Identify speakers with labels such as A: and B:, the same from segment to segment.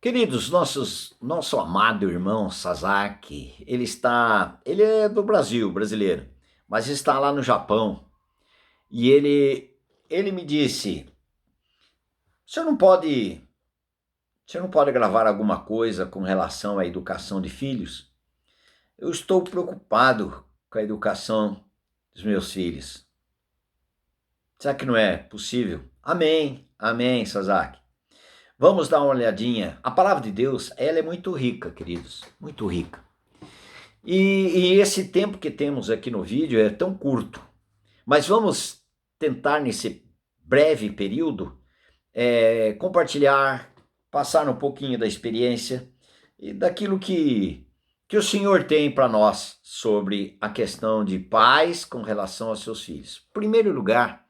A: Queridos, nosso amado irmão Sasaki, ele é do Brasil, brasileiro, mas está lá no Japão. E ele me disse: "Você não pode, você não pode gravar alguma coisa com relação à educação de filhos? Eu estou preocupado com a educação dos meus filhos. Será que não é possível?" Amém, amém, Sasaki. Vamos dar uma olhadinha. A palavra de Deus, ela é muito rica, queridos, muito rica. E esse tempo que temos aqui no vídeo é tão curto, mas vamos tentar nesse breve período compartilhar, passar um pouquinho da experiência e daquilo que o Senhor tem para nós sobre a questão de pais com relação aos seus filhos. Em primeiro lugar,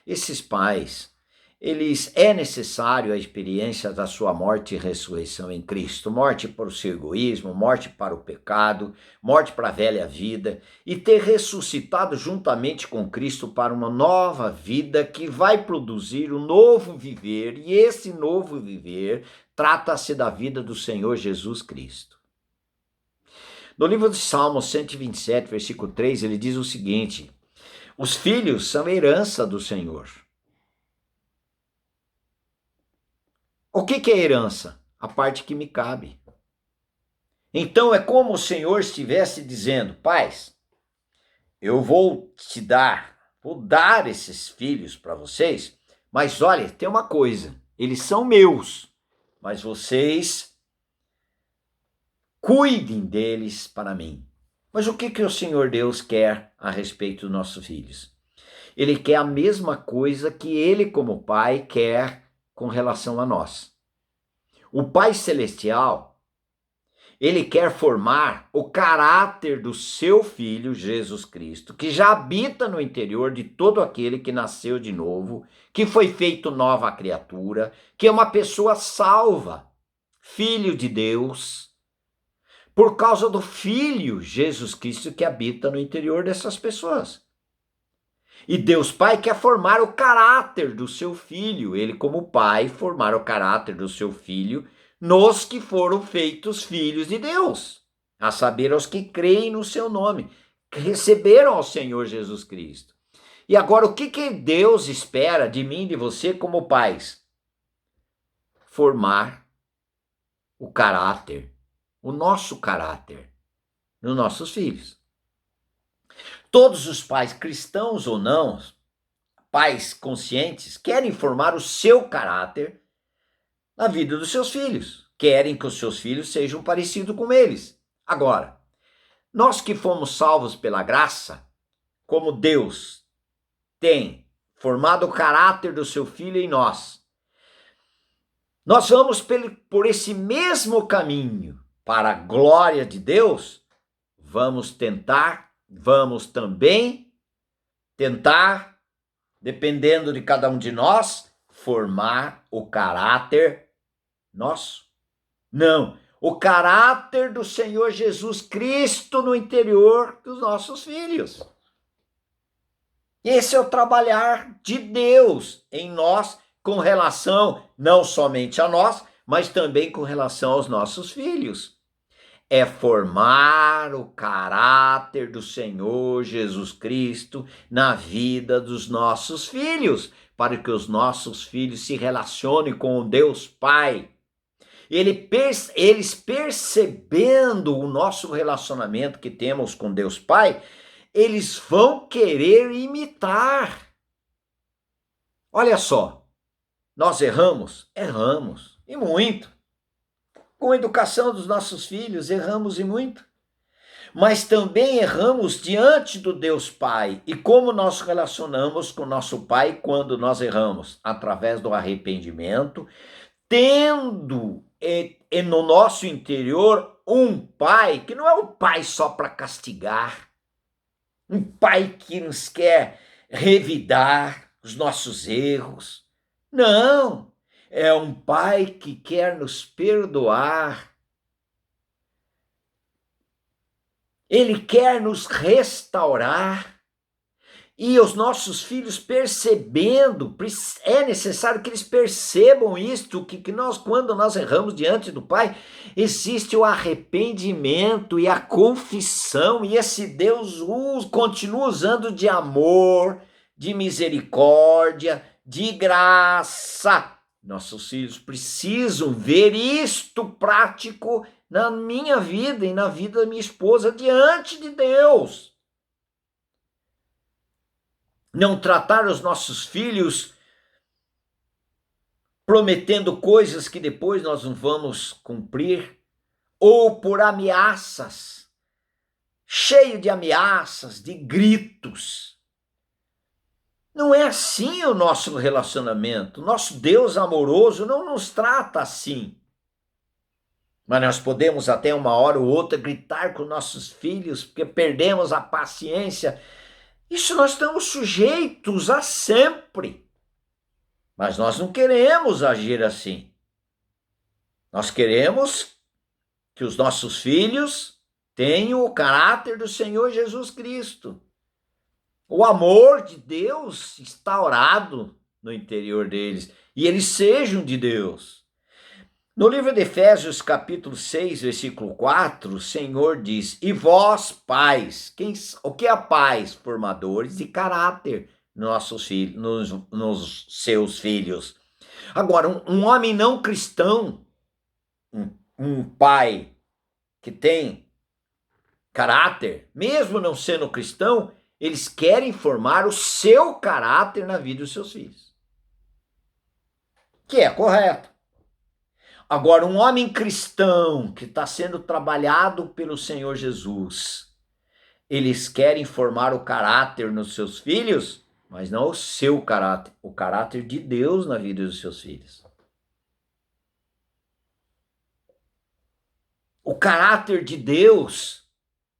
A: esses pais, eles é necessário a experiência da sua morte e ressurreição em Cristo, morte para o seu egoísmo, morte para o pecado, morte para a velha vida e ter ressuscitado juntamente com Cristo para uma nova vida que vai produzir um novo viver, e esse novo viver trata-se da vida do Senhor Jesus Cristo. No livro de Salmos 127, versículo 3, ele diz o seguinte: os filhos são herança do Senhor. O que é herança? A parte que me cabe. Então é como o Senhor estivesse dizendo: pais, eu vou dar esses filhos para vocês, mas olha, tem uma coisa, eles são meus, mas vocês cuidem deles para mim. Mas o que o Senhor Deus quer a respeito dos nossos filhos? Ele quer a mesma coisa que ele, como pai, quer com relação a nós. O Pai Celestial, ele quer formar o caráter do seu Filho, Jesus Cristo, que já habita no interior de todo aquele que nasceu de novo, que foi feito nova criatura, que é uma pessoa salva, filho de Deus, por causa do Filho, Jesus Cristo, que habita no interior dessas pessoas. E Deus Pai quer formar o caráter do seu filho, ele como pai formar o caráter do seu filho nos que foram feitos filhos de Deus, a saber, aos que creem no seu nome, que receberam ao Senhor Jesus Cristo. E agora, o que Deus espera de mim e de você como pais? Formar o caráter, o nosso caráter, nos nossos filhos. Todos os pais, cristãos ou não, pais conscientes, querem formar o seu caráter na vida dos seus filhos. Querem que os seus filhos sejam parecidos com eles. Agora, nós que fomos salvos pela graça, como Deus tem formado o caráter do seu filho em nós, nós vamos por esse mesmo caminho para a glória de Deus. Vamos também tentar, dependendo de cada um de nós, formar o caráter nosso. Não, o caráter do Senhor Jesus Cristo no interior dos nossos filhos. Esse é o trabalhar de Deus em nós com relação não somente a nós, mas também com relação aos nossos filhos. É formar o caráter do Senhor Jesus Cristo na vida dos nossos filhos, para que os nossos filhos se relacionem com o Deus Pai. Eles percebendo o nosso relacionamento que temos com Deus Pai, eles vão querer imitar. Olha só, nós erramos? Erramos, e muito. Com a educação dos nossos filhos, erramos e muito. Mas também erramos diante do Deus Pai. E como nós relacionamos com nosso Pai quando nós erramos? Através do arrependimento, tendo no nosso interior um Pai que não é um Pai só para castigar, um Pai que nos quer revidar os nossos erros. Não, é um Pai que quer nos perdoar. Ele quer nos restaurar. E os nossos filhos percebendo, é necessário que eles percebam isto, que nós, quando nós erramos diante do Pai, existe o arrependimento e a confissão, e esse Deus continua usando de amor, de misericórdia, de graça. Nossos filhos precisam ver isto prático na minha vida e na vida da minha esposa diante de Deus. Não tratar os nossos filhos prometendo coisas que depois nós não vamos cumprir, ou por ameaças, cheio de ameaças, de gritos. Não é assim o nosso relacionamento. Nosso Deus amoroso não nos trata assim. Mas nós podemos até uma hora ou outra gritar com nossos filhos, porque perdemos a paciência. Isso nós estamos sujeitos a sempre. Mas nós não queremos agir assim. Nós queremos que os nossos filhos tenham o caráter do Senhor Jesus Cristo. O amor de Deus instaurado no interior deles. E eles sejam de Deus. No livro de Efésios, capítulo 6, versículo 4, o Senhor diz: e vós, pais, o que é pais? Formadores de caráter nossos filhos, nos seus filhos. Agora, um homem não cristão, um pai que tem caráter, mesmo não sendo cristão, eles querem formar o seu caráter na vida dos seus filhos. Que é correto. Agora, um homem cristão que está sendo trabalhado pelo Senhor Jesus, eles querem formar o caráter nos seus filhos, mas não o seu caráter, o caráter de Deus na vida dos seus filhos. O caráter de Deus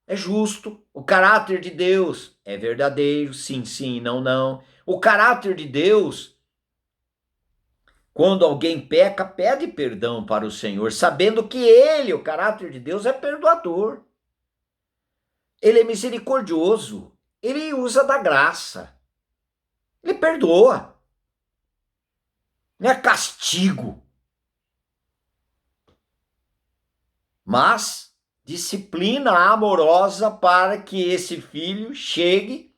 A: é justo, o caráter de Deus é verdadeiro, sim, sim, não, não. O caráter de Deus, quando alguém peca, pede perdão para o Senhor, sabendo que ele, o caráter de Deus, é perdoador. Ele é misericordioso, ele usa da graça, ele perdoa, não é castigo, mas disciplina amorosa para que esse filho chegue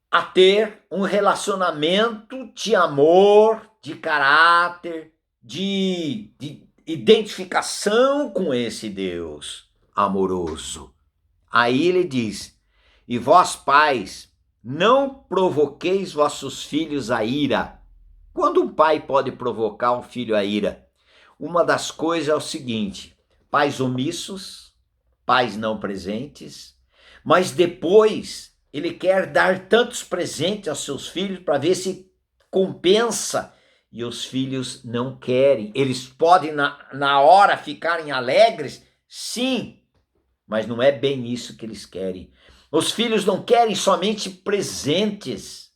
A: a ter um relacionamento de amor, de caráter, de identificação com esse Deus amoroso. Aí ele diz: e vós, pais, não provoqueis vossos filhos a ira. Quando um pai pode provocar um filho a ira? Uma das coisas é o seguinte: pais omissos, pais não presentes, mas depois ele quer dar tantos presentes aos seus filhos para ver se compensa, e os filhos não querem. Eles podem na hora ficarem alegres, sim, mas não é bem isso que eles querem. Os filhos não querem somente presentes,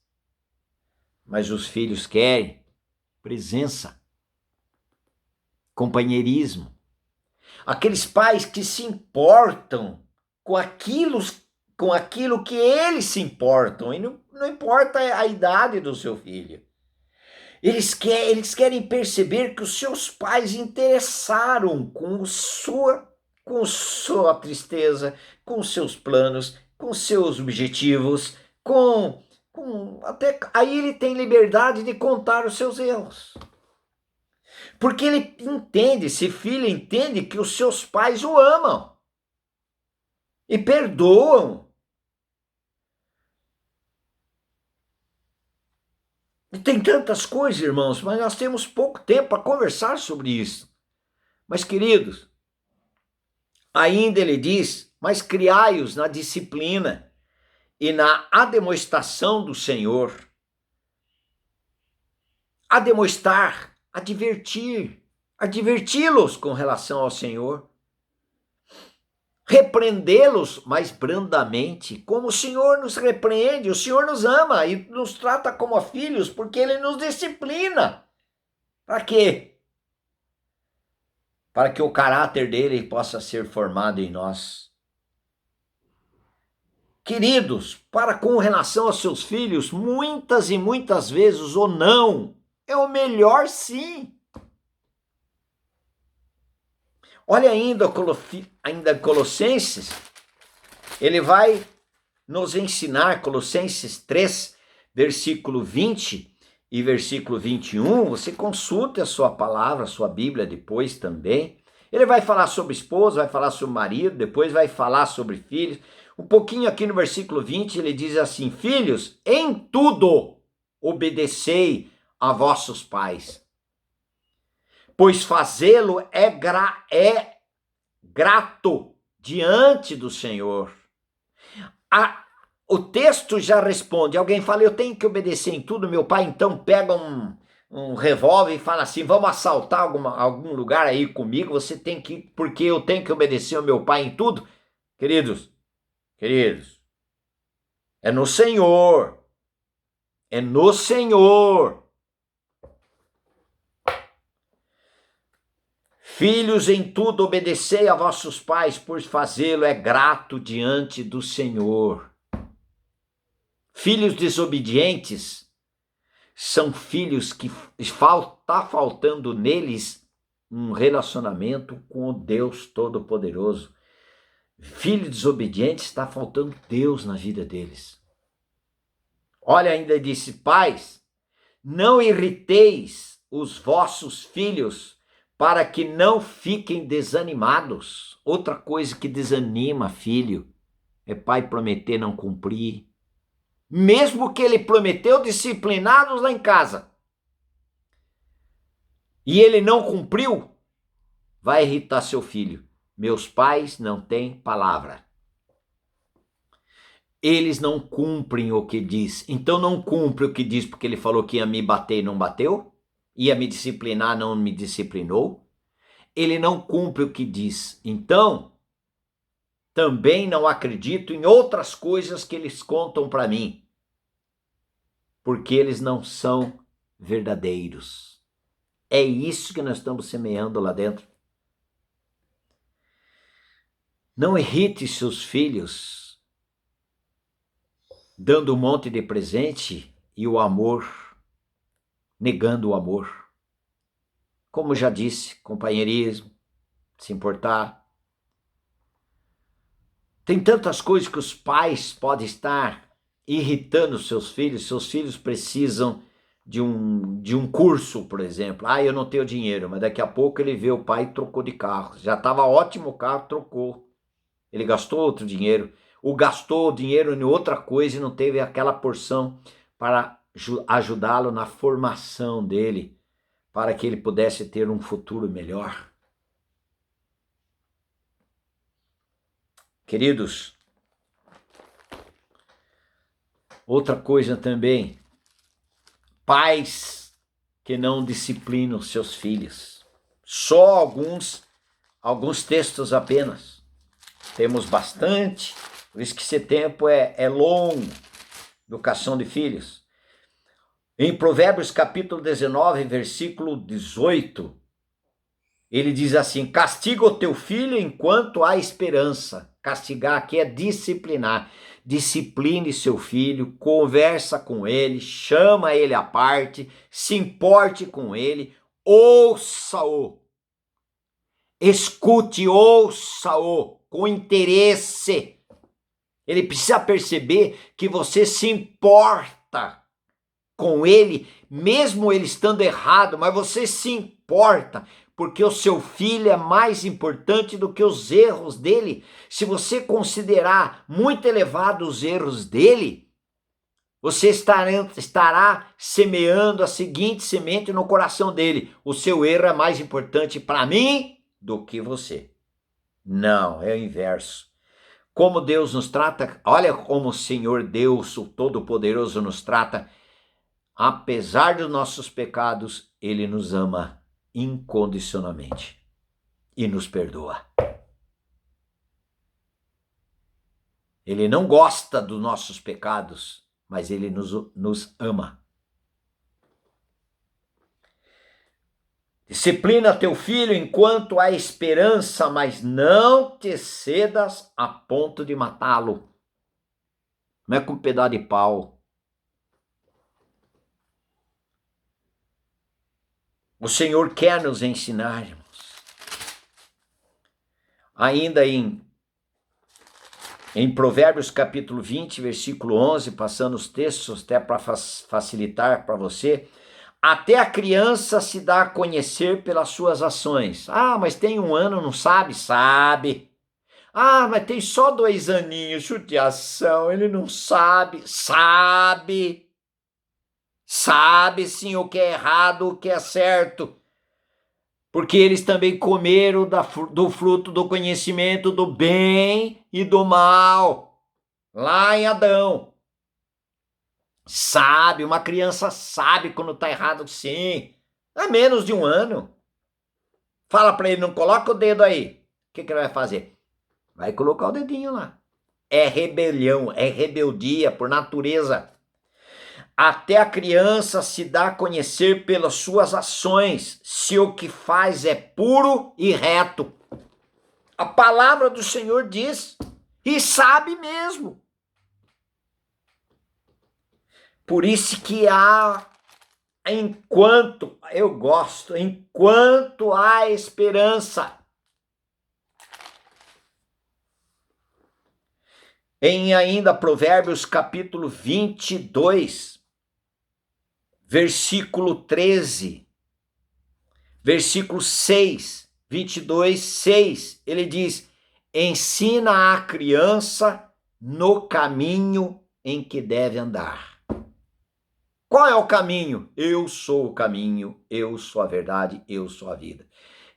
A: mas os filhos querem presença, companheirismo. Aqueles pais que se importam com aquilo que eles se importam, e não importa a idade do seu filho. Eles querem perceber que os seus pais interessaram com sua tristeza, com seus planos, com seus objetivos, até aí ele tem liberdade de contar os seus erros. Porque ele entende, esse filho entende que os seus pais o amam e perdoam. E tem tantas coisas, irmãos, mas nós temos pouco tempo para conversar sobre isso. Mas, queridos, ainda ele diz: mas criai-os na disciplina e na ademoestação do Senhor. Ademoestar, adverti-los com relação ao Senhor. Repreendê-los, mas brandamente, como o Senhor nos repreende. O Senhor nos ama e nos trata como filhos, porque Ele nos disciplina. Para quê? Para que o caráter dele possa ser formado em nós. Queridos, para com relação aos seus filhos, muitas e muitas vezes o não é o melhor sim. Olha ainda Colossenses, ele vai nos ensinar, Colossenses 3, versículo 20 e versículo 21, você consulte a sua palavra, a sua Bíblia depois também. Ele vai falar sobre esposa, vai falar sobre marido, depois vai falar sobre filhos. Um pouquinho aqui no versículo 20, ele diz assim: filhos, em tudo obedecei a vossos pais, pois fazê-lo é grato diante do Senhor. O texto já responde, alguém fala, eu tenho que obedecer em tudo, meu pai então pega um revólver e fala assim, vamos assaltar algum lugar aí comigo, você tem que, porque eu tenho que obedecer ao meu pai em tudo? Queridos, é no Senhor, é no Senhor. Filhos, em tudo obedecei a vossos pais, pois fazê-lo é grato diante do Senhor. Filhos desobedientes são filhos que está faltando neles um relacionamento com o Deus Todo-Poderoso. Filho desobediente, está faltando Deus na vida deles. Olha, ainda disse, pais, não irriteis os vossos filhos para que não fiquem desanimados. Outra coisa que desanima filho é pai prometer não cumprir. Mesmo que ele prometeu disciplinados lá em casa e ele não cumpriu, vai irritar seu filho. Meus pais não têm palavra. Eles não cumprem o que diz. Então não cumpre o que diz porque ele falou que ia me bater e não bateu, ia me disciplinar, não me disciplinou. Ele não cumpre o que diz. Então, também não acredito em outras coisas que eles contam para mim, porque eles não são verdadeiros. É isso que nós estamos semeando lá dentro. Não irrite seus filhos dando um monte de presente e o amor, negando o amor. Como já disse, companheirismo, se importar. Tem tantas coisas que os pais podem estar irritando seus filhos precisam de um curso, por exemplo. Eu não tenho dinheiro, mas daqui a pouco ele vê o pai e trocou de carro. Já estava ótimo o carro, trocou. Ele gastou outro dinheiro, ou gastou dinheiro em outra coisa e não teve aquela porção para ajudá-lo na formação dele, para que ele pudesse ter um futuro melhor. Queridos, outra coisa também, pais que não disciplinam seus filhos. Só alguns textos apenas. Temos bastante, por isso que esse tempo é longo. Educação de filhos. Em Provérbios capítulo 19, versículo 18, ele diz assim, castiga o teu filho enquanto há esperança. Castigar aqui é disciplinar. Discipline seu filho, conversa com ele, chama ele à parte, se importe com ele, ouça-o. Escute, ouça-o com interesse. Ele precisa perceber que você se importa com ele, mesmo ele estando errado, mas você se importa, porque o seu filho é mais importante do que os erros dele. Se você considerar muito elevados os erros dele, você estará semeando a seguinte semente no coração dele: o seu erro é mais importante para mim do que você. Não, é o inverso. Como Deus nos trata, olha como o Senhor Deus, o Todo-Poderoso, nos trata. Apesar dos nossos pecados, Ele nos ama incondicionalmente e nos perdoa. Ele não gosta dos nossos pecados, mas Ele nos ama. Disciplina teu filho enquanto há esperança, mas não te cedas a ponto de matá-lo. não é com um pedaço de pau. O Senhor quer nos ensinar, irmãos. Ainda em Provérbios capítulo 20, versículo 11, passando os textos até para facilitar para você, até a criança se dá a conhecer pelas suas ações. Ah, mas tem 1 ano, não sabe? Sabe. Ah, mas tem só 2 aninhos, judiação, ele não sabe. Sabe. Sabe sim o que é errado, o que é certo. Porque eles também comeram do fruto do conhecimento do bem e do mal, lá em Adão. Sabe, uma criança sabe quando está errado, sim. É menos de 1 ano. Fala para ele, não coloca o dedo aí. O que ele vai fazer? Vai colocar o dedinho lá. É rebelião, é rebeldia por natureza. Até a criança se dá a conhecer pelas suas ações, se o que faz é puro e reto. A palavra do Senhor diz, e sabe mesmo. Por isso que enquanto há esperança. Em ainda Provérbios capítulo 22, versículo 13, versículo 6, 22, 6, ele diz, ensina a criança no caminho em que deve andar. Qual é o caminho? Eu sou o caminho, eu sou a verdade, eu sou a vida.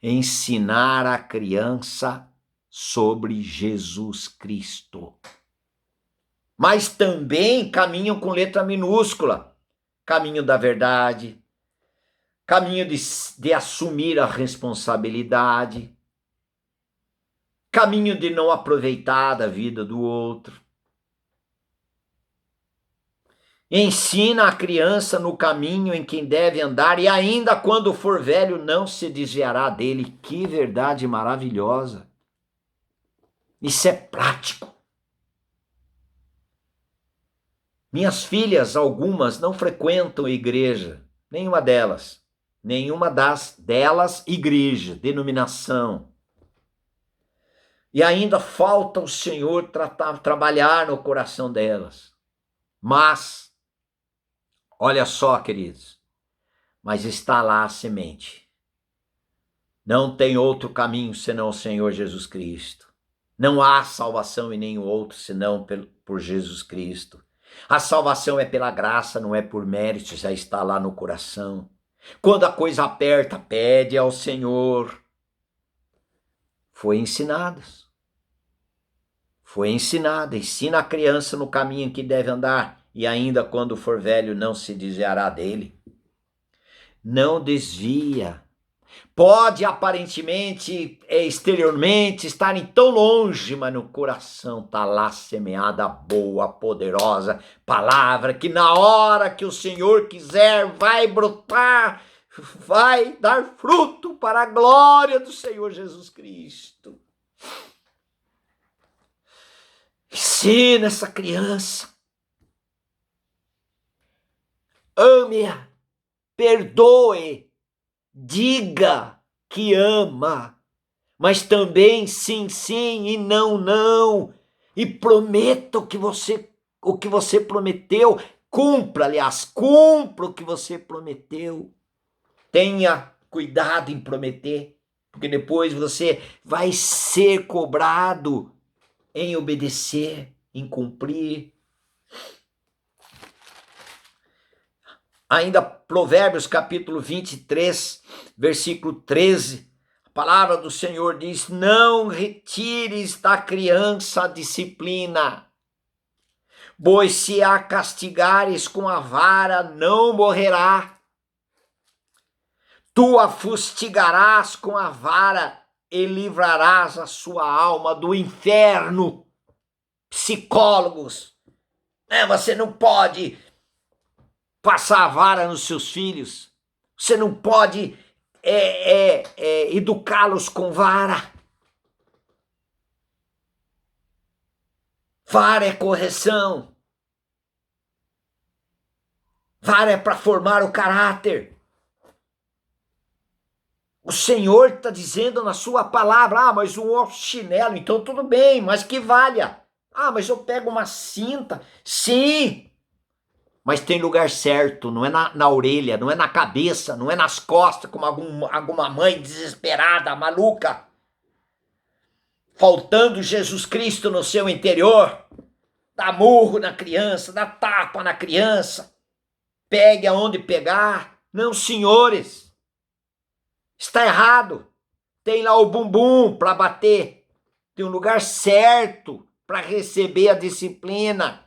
A: Ensinar a criança sobre Jesus Cristo. Mas também caminho com letra minúscula. Caminho da verdade, caminho de assumir a responsabilidade, caminho de não aproveitar da vida do outro. Ensina a criança no caminho em que deve andar e ainda quando for velho não se desviará dele. Que verdade maravilhosa. Isso é prático. Minhas filhas, algumas, não frequentam a igreja, nenhuma delas igreja, denominação. E ainda falta o Senhor trabalhar no coração delas. Mas, olha só, queridos, mas está lá a semente. Não tem outro caminho senão o Senhor Jesus Cristo. Não há salvação em nenhum outro senão por Jesus Cristo. A salvação é pela graça, não é por mérito, já está lá no coração. Quando a coisa aperta, pede ao Senhor. Foi ensinada, ensina a criança no caminho em que deve andar, e ainda quando for velho não se desviará dele. Não desvia. Pode aparentemente, exteriormente, estarem tão longe, mas no coração está lá semeada a boa, poderosa palavra, que na hora que o Senhor quiser vai brotar, vai dar fruto para a glória do Senhor Jesus Cristo. Ensina essa criança. Ame-a, perdoe, diga que ama, mas também sim, sim e não, não. E prometa o que você prometeu. Cumpra, aliás, cumpra o que você prometeu. Tenha cuidado em prometer, porque depois você vai ser cobrado em obedecer, em cumprir. Ainda Provérbios capítulo 23, versículo 13, a palavra do Senhor diz, não retires da criança a disciplina, pois se a castigares com a vara, não morrerá. Tu a fustigarás com a vara e livrarás a sua alma do inferno. Psicólogos, você não pode passar a vara nos seus filhos. Você não pode educá-los com vara. Vara é correção. Vara é para formar o caráter. O Senhor está dizendo na sua palavra, mas um chinelo, então tudo bem, mas que valha. Mas eu pego uma cinta. Sim, mas tem lugar certo, não é na orelha, não é na cabeça, não é nas costas, como alguma mãe desesperada, maluca, faltando Jesus Cristo no seu interior. Dá murro na criança, dá tapa na criança, pegue aonde pegar. Não, senhores, está errado. Tem lá o bumbum para bater, tem um lugar certo para receber a disciplina.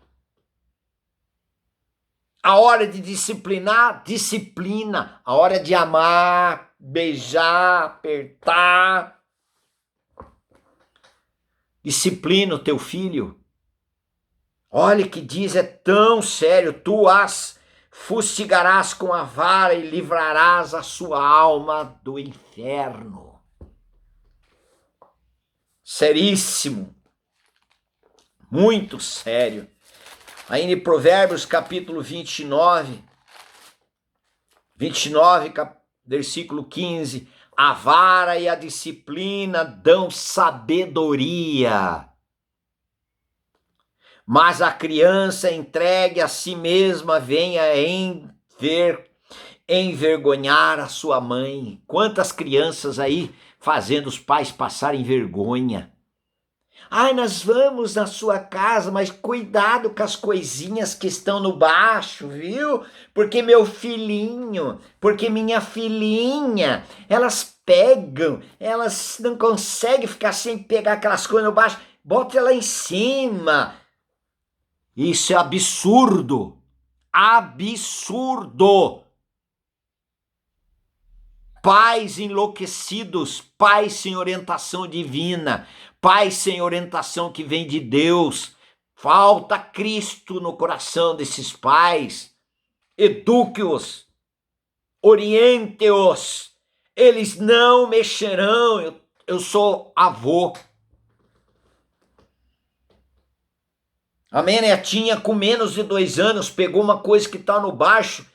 A: A hora de disciplinar, disciplina. A hora de amar, beijar, apertar. Disciplina o teu filho. Olha que diz, é tão sério. Tu as fustigarás com a vara e livrarás a sua alma do inferno. Seríssimo. Muito sério. Aí em Provérbios capítulo 29, versículo 15. A vara e a disciplina dão sabedoria, mas a criança entregue a si mesma venha envergonhar a sua mãe. Quantas crianças aí fazendo os pais passarem vergonha. Nós vamos na sua casa, mas cuidado com as coisinhas que estão no baixo, viu? Porque meu filhinho, porque minha filhinha, elas pegam, elas não conseguem ficar sem pegar aquelas coisas no baixo, bota ela em cima. Isso é absurdo, absurdo. Pais enlouquecidos, pais sem orientação divina, pais sem orientação que vem de Deus. Falta Cristo no coração desses pais. Eduque-os, oriente-os. Eles não mexerão. Eu sou avô. A minha netinha com menos de 2 anos pegou uma coisa que está no baixo.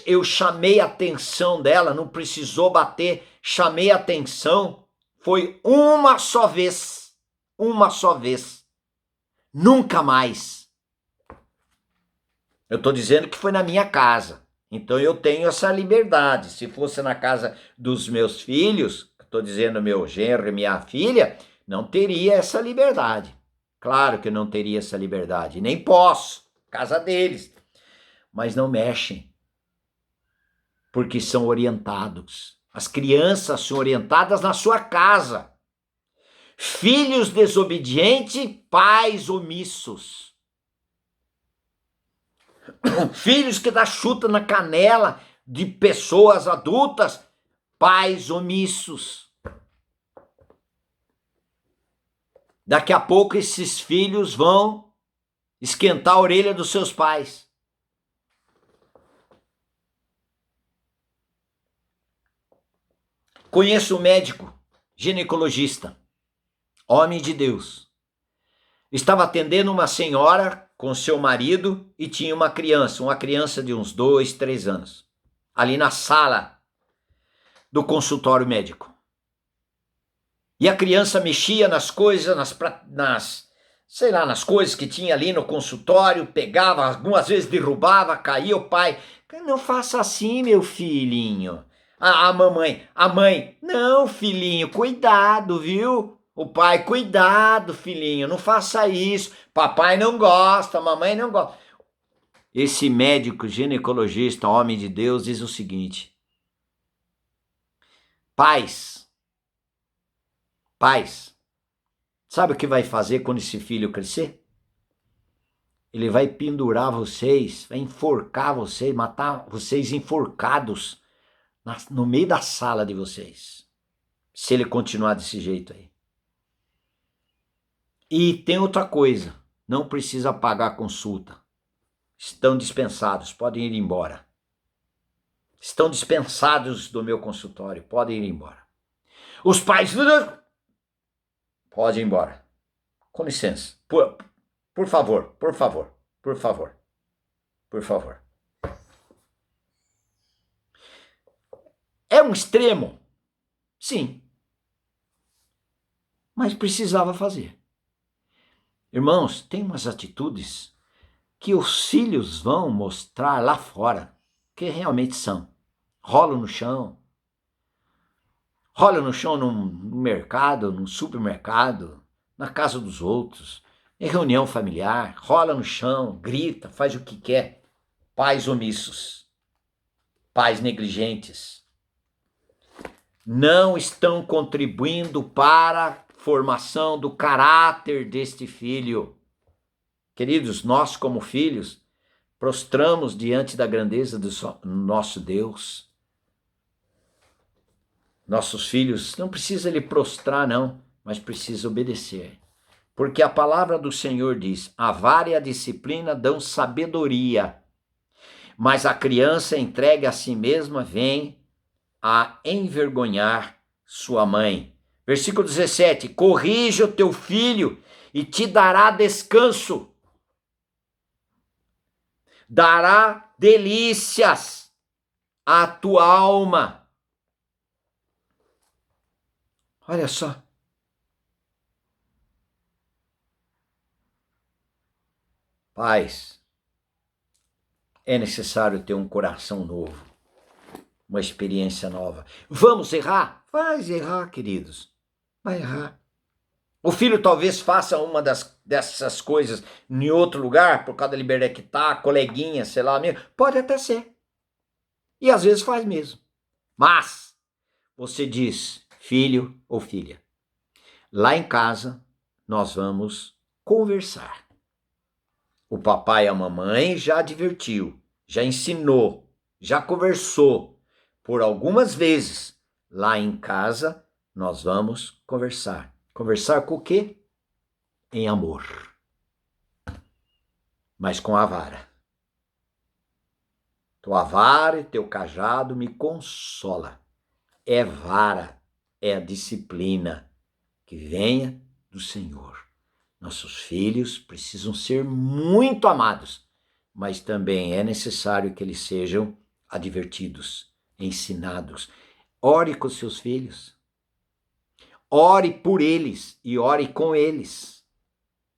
A: Eu chamei a atenção dela, não precisou bater, chamei a atenção, foi uma só vez, nunca mais. Eu estou dizendo que foi na minha casa, então eu tenho essa liberdade. Se fosse na casa dos meus filhos, estou dizendo meu genro e minha filha, não teria essa liberdade. Claro que eu não teria essa liberdade, nem posso, casa deles, mas não mexem. Porque são orientados. As crianças são orientadas na sua casa. Filhos desobedientes, pais omissos. Filhos que dão chuta na canela de pessoas adultas, pais omissos. Daqui a pouco esses filhos vão esquentar a orelha dos seus pais. Conheço um médico, ginecologista, homem de Deus. Estava atendendo uma senhora com seu marido e tinha uma criança de uns 2, 3 anos, ali na sala do consultório médico. E a criança mexia nas coisas, nas coisas que tinha ali no consultório, pegava, algumas vezes derrubava, caía. O pai, não faça assim, meu filhinho. A mãe, não, filhinho, cuidado, viu? O pai, cuidado, filhinho, não faça isso. Papai não gosta, mamãe não gosta. Esse médico ginecologista, homem de Deus, diz o seguinte: pais, sabe o que vai fazer quando esse filho crescer? Ele vai pendurar vocês, vai enforcar vocês, matar vocês enforcados no meio da sala de vocês, se ele continuar desse jeito aí. E tem outra coisa, não precisa pagar a consulta. Estão dispensados, podem ir embora. Estão dispensados do meu consultório, podem ir embora. Os pais, pode ir embora. Com licença, por favor. um extremo? Sim. Mas precisava fazer. Irmãos, tem umas atitudes que os filhos vão mostrar lá fora que realmente são. Rolam no chão num mercado, num supermercado, na casa dos outros, em reunião familiar, rola no chão, grita, faz o que quer. Pais omissos, pais negligentes, não estão contribuindo para a formação do caráter deste filho. Queridos, nós como filhos, prostramos diante da grandeza do nosso Deus. Nossos filhos, não precisa lhe prostrar não, mas precisa obedecer. Porque a palavra do Senhor diz, a vara e a disciplina dão sabedoria, mas a criança entregue a si mesma vem a envergonhar sua mãe. Versículo 17, corrija o teu filho e te dará descanso. Dará delícias à tua alma. Olha só. Pais, é necessário ter um coração novo, uma experiência nova. Vamos errar? Vai errar, queridos. Vai errar. O filho talvez faça uma dessas coisas em outro lugar, por causa da liberdade que tá, coleguinha, sei lá, mesmo. Pode até ser. E às vezes faz mesmo. Mas você diz, filho ou filha, lá em casa nós vamos conversar. O papai e a mamãe já advertiu, já ensinou, já conversou. Por algumas vezes, lá em casa, nós vamos conversar. Conversar com o quê? Em amor. Mas com a vara. Tua vara e teu cajado me consola. É vara, é a disciplina que venha do Senhor. Nossos filhos precisam ser muito amados, mas também é necessário que eles sejam advertidos, ensinados. Ore com seus filhos. Ore por eles e ore com eles.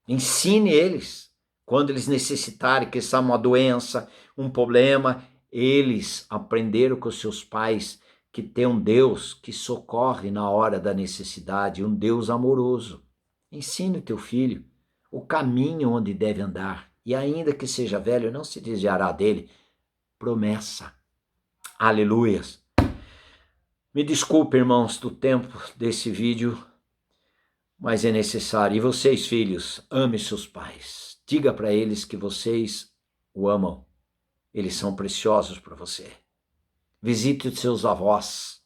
A: Ensine eles. Quando eles necessitarem, que está uma doença, um problema, eles aprenderam com seus pais que tem um Deus que socorre na hora da necessidade, um Deus amoroso. Ensine o teu filho o caminho onde deve andar, e ainda que seja velho, não se desviará dele. Promessa. Aleluias. Me desculpe, irmãos, do tempo desse vídeo, mas é necessário. E vocês, filhos, amem seus pais. Diga para eles que vocês o amam. Eles são preciosos para você. Visite os seus avós.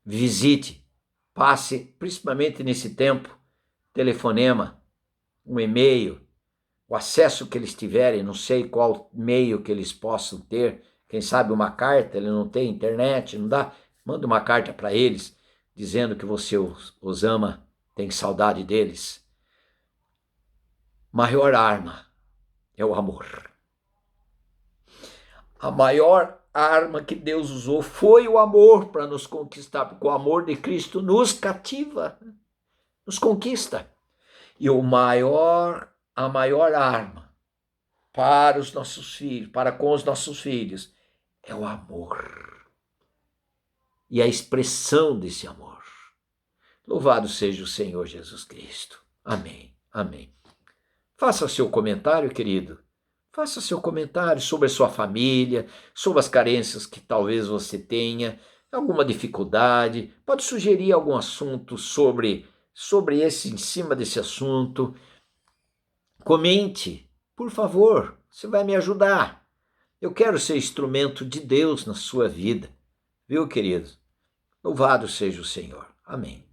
A: Visite. Passe, principalmente nesse tempo, telefonema, um e-mail, o acesso que eles tiverem, não sei qual meio que eles possam ter, quem sabe uma carta, ele não tem internet, não dá, manda uma carta para eles, dizendo que você os ama, tem saudade deles. Maior arma é o amor. A maior arma que Deus usou foi o amor para nos conquistar, porque o amor de Cristo nos cativa, nos conquista. E a maior arma para os nossos filhos, para com os nossos filhos, é o amor. E a expressão desse amor. Louvado seja o Senhor Jesus Cristo. Amém. Amém. Faça seu comentário, querido. Faça seu comentário sobre a sua família, sobre as carências que talvez você tenha, alguma dificuldade. Pode sugerir algum assunto sobre em cima desse assunto. Comente, por favor, você vai me ajudar. Eu quero ser instrumento de Deus na sua vida. Viu, querido? Louvado seja o Senhor. Amém.